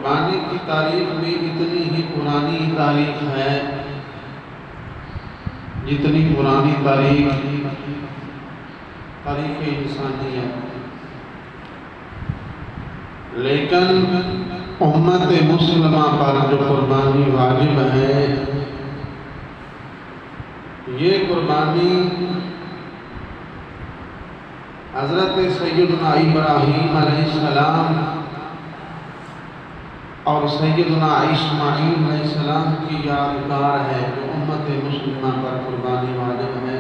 कुर्बानी की तारीख भी इतनी ही पुरानी तारीख है जितनी पुरानी तारीख इंसानियत। लेकिन उम्मत मुस्लिमा पर जो कुर्बानी वाजिब है, ये कुर्बानी हज़रत सैयदना इब्राहीम अलैहिस्सलाम और सैयदना इस्माईल अलैहिस्सलाम की यादगार है, जो उम्मत मुस्लिमा पर कुर्बानी वाजिब है।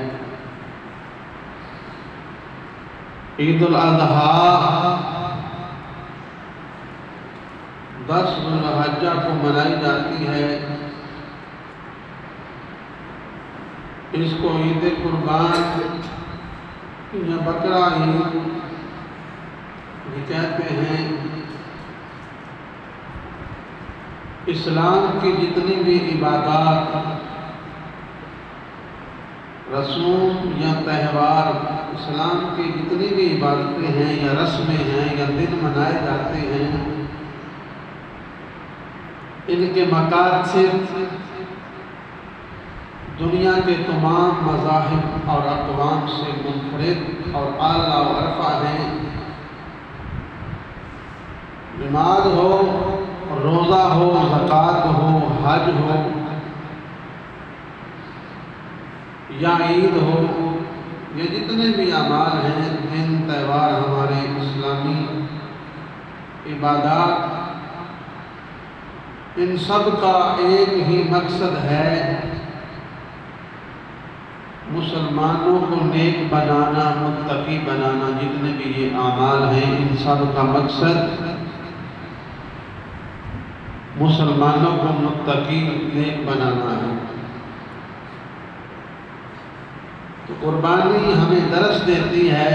ईद उल अज़हा 10 ज़ुल्हिज्जा को मनाई जाती है। इसको ईद कुर्बान या बकरा ईद भी कहते हैं। इस्लाम की जितनी भी इबादत, रसूम या त्यौहार, इस्लाम की जितनी भी इबादतें हैं या रस्में हैं या दिन मनाए जाते हैं, इनके मकासद दुनिया के तमाम मज़ाहिब और अक़वाम से मुनफरिद और आला व अरफ़ा हैं। नमाज हो, रोज़ा हो, ज़कात हो, हज हो या ईद हो, ये जितने भी अमाल हैं, दिन त्यौहार, हमारे इस्लामी इबादत, इन सब का एक ही मकसद है, मुसलमानों को नेक बनाना, मुत्तकी बनाना। जितने भी ये आमाल हैं, इन सब का मकसद मुसलमानों को मुत्तकी नेक बनाना है। तो कुर्बानी हमें दर्स देती है